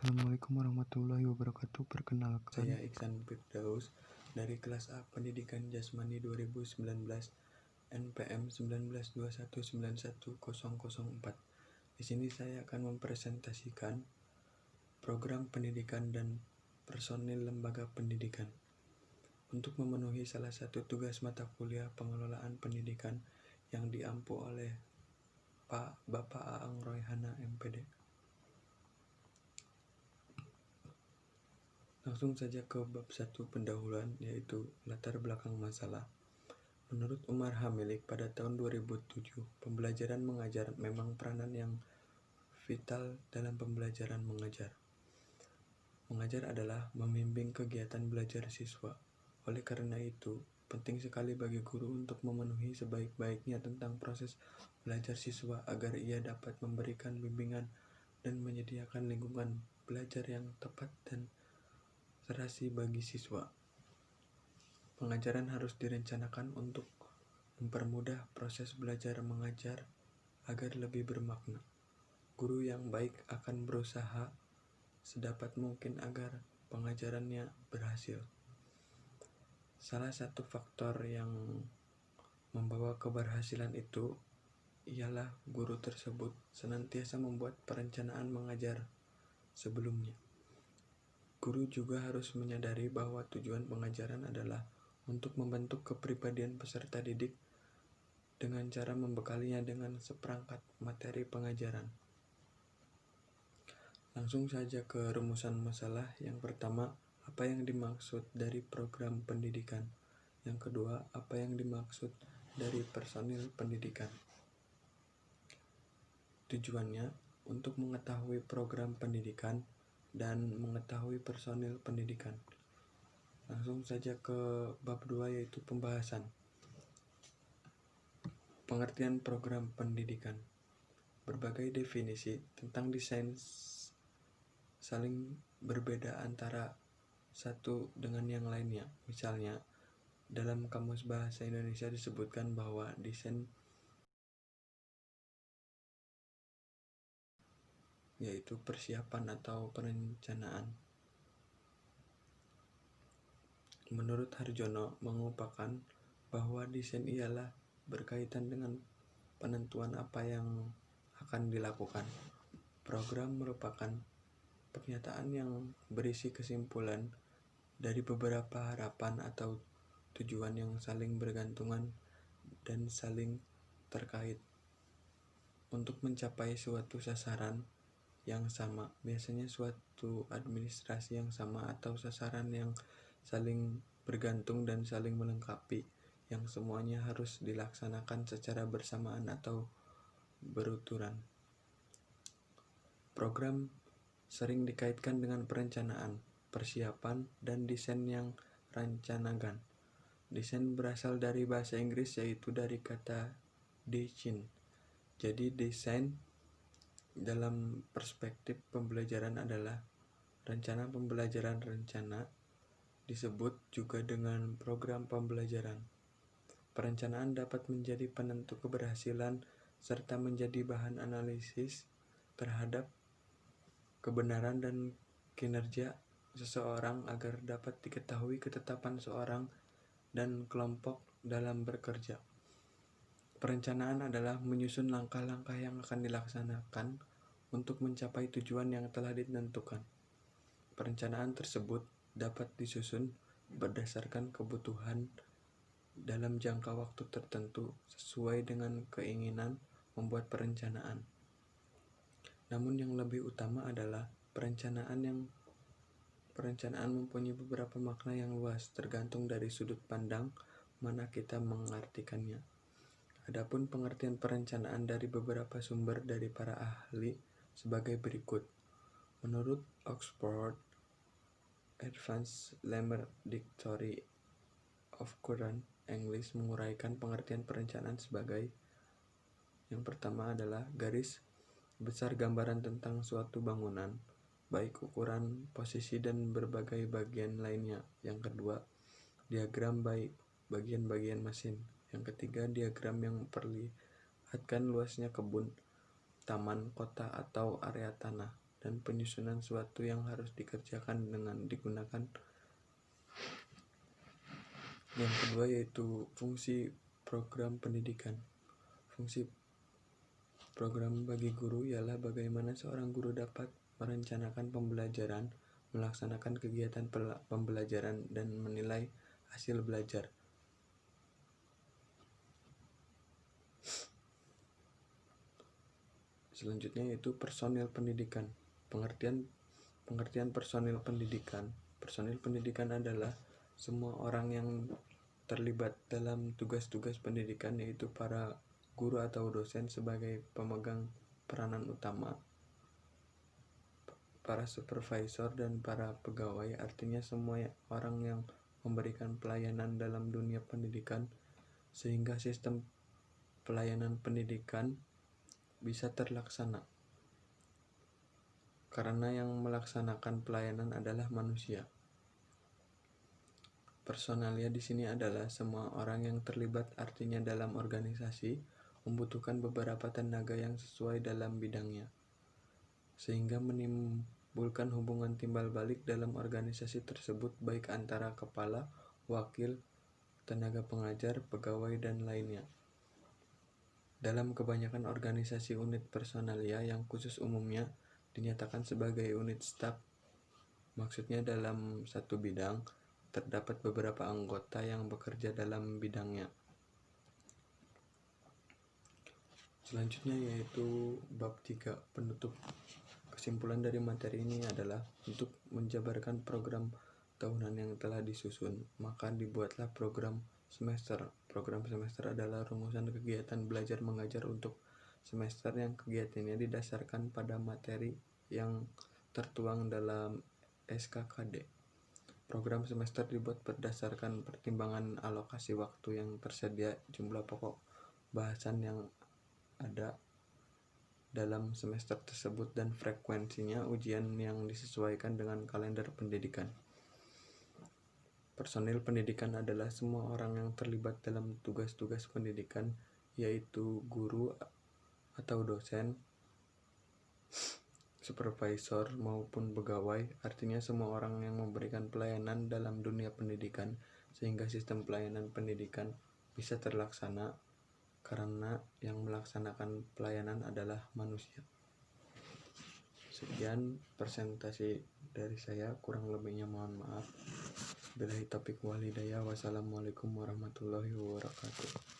Assalamualaikum warahmatullahi wabarakatuh. Perkenalkan, Saya Iksan Firdaus dari kelas A Pendidikan Jasmani 2019 NPM 1921911004. Di sini saya akan mempresentasikan program pendidikan dan personil lembaga pendidikan untuk memenuhi salah satu tugas mata kuliah pengelolaan pendidikan yang diampu oleh Bapak Aang Royhana MPD. Langsung saja ke bab 1 pendahuluan, yaitu latar belakang masalah. Menurut Umar Hamilik pada tahun 2007, pembelajaran mengajar memang peranan yang vital dalam pembelajaran mengajar. Mengajar adalah membimbing kegiatan belajar siswa. Oleh karena itu, penting sekali bagi guru untuk memenuhi sebaik-baiknya tentang proses belajar siswa agar ia dapat memberikan bimbingan dan menyediakan lingkungan belajar yang tepat dan serasi bagi siswa. Pengajaran harus direncanakan untuk mempermudah proses belajar mengajar agar lebih bermakna. Guru yang baik akan berusaha sedapat mungkin agar pengajarannya berhasil. Salah satu faktor yang membawa keberhasilan itu ialah guru tersebut senantiasa membuat perencanaan mengajar sebelumnya. Guru juga harus menyadari bahwa tujuan pengajaran adalah untuk membentuk kepribadian peserta didik dengan cara membekalinya dengan seperangkat materi pengajaran. Langsung saja ke rumusan masalah. Yang pertama, apa yang dimaksud dari program pendidikan? Yang kedua, apa yang dimaksud dari personil pendidikan? Tujuannya untuk mengetahui program pendidikan dan mengetahui personil pendidikan. Langsung saja ke bab 2, yaitu pembahasan. Pengertian program pendidikan. Berbagai definisi tentang desain saling berbeda antara satu dengan yang lainnya. Misalnya, dalam Kamus Bahasa Indonesia disebutkan bahwa desain yaitu persiapan atau perencanaan. Menurut Harjono mengungkapkan bahwa desain ialah berkaitan dengan penentuan apa yang akan dilakukan. Program merupakan pernyataan yang berisi kesimpulan dari beberapa harapan atau tujuan yang saling bergantungan dan saling terkait untuk mencapai suatu sasaran yang sama, biasanya suatu administrasi yang sama atau sasaran yang saling bergantung dan saling melengkapi, yang semuanya harus dilaksanakan secara bersamaan atau beruturan. Program sering dikaitkan dengan perencanaan, persiapan, dan desain yang rancanakan. Desain berasal dari bahasa Inggris, yaitu dari kata design. Jadi desain dalam perspektif pembelajaran adalah rencana pembelajaran. Rencana disebut juga dengan program pembelajaran. Perencanaan dapat menjadi penentu keberhasilan serta menjadi bahan analisis terhadap kebenaran dan kinerja seseorang agar dapat diketahui ketetapan seorang dan kelompok dalam bekerja. Perencanaan adalah menyusun langkah-langkah yang akan dilaksanakan untuk mencapai tujuan yang telah ditentukan. Perencanaan tersebut dapat disusun berdasarkan kebutuhan dalam jangka waktu tertentu sesuai dengan keinginan membuat perencanaan. Namun yang lebih utama adalah perencanaan mempunyai beberapa makna yang luas tergantung dari sudut pandang mana kita mengartikannya. Adapun pengertian perencanaan dari beberapa sumber dari para ahli sebagai berikut. Menurut Oxford Advanced Grammar Dictionary of Current English menguraikan pengertian perencanaan sebagai: yang pertama adalah garis besar gambaran tentang suatu bangunan, baik ukuran, posisi, dan berbagai bagian lainnya. Yang kedua, diagram baik bagian-bagian mesin. Yang ketiga, diagram yang memperlihatkan luasnya kebun, taman, kota, atau area tanah. dan penyusunan suatu yang harus dikerjakan dengan digunakan. Yang kedua yaitu fungsi program pendidikan. Fungsi program bagi guru ialah bagaimana seorang guru dapat merencanakan pembelajaran, melaksanakan kegiatan pembelajaran, dan menilai hasil belajar. Selanjutnya yaitu personil pendidikan. Pengertian personil pendidikan. Personil pendidikan adalah semua orang yang terlibat dalam tugas-tugas pendidikan, yaitu para guru atau dosen sebagai pemegang peranan utama, para supervisor, dan para pegawai. Artinya semua orang yang memberikan pelayanan dalam dunia pendidikan, sehingga sistem pelayanan pendidikan bisa terlaksana. Karena yang melaksanakan pelayanan adalah manusia. Personalia di sini adalah semua orang yang terlibat, artinya dalam organisasi membutuhkan beberapa tenaga yang sesuai dalam bidangnya, sehingga menimbulkan hubungan timbal balik dalam organisasi tersebut, baik antara kepala, wakil, tenaga pengajar, pegawai, dan lainnya. Dalam kebanyakan organisasi, unit personalia yang khusus umumnya dinyatakan sebagai unit staf. Maksudnya dalam satu bidang terdapat beberapa anggota yang bekerja dalam bidangnya. Selanjutnya yaitu bab 3, penutup. Kesimpulan dari materi ini adalah untuk menjabarkan program tahunan yang telah disusun, maka dibuatlah program semester. Program semester adalah rumusan kegiatan belajar mengajar untuk semester yang kegiatannya didasarkan pada materi yang tertuang dalam SKKD. Program semester dibuat berdasarkan pertimbangan alokasi waktu yang tersedia, jumlah pokok bahasan yang ada dalam semester tersebut, dan frekuensinya ujian yang disesuaikan dengan kalender pendidikan. Personil pendidikan adalah semua orang yang terlibat dalam tugas-tugas pendidikan, yaitu guru atau dosen, supervisor, maupun pegawai. Artinya semua orang yang memberikan pelayanan dalam dunia pendidikan, sehingga sistem pelayanan pendidikan bisa terlaksana karena yang melaksanakan pelayanan adalah manusia. Sekian presentasi dari saya, kurang lebihnya mohon maaf. Billahi taufiq wal hidayah. Wassalamualaikum warahmatullahi wabarakatuh.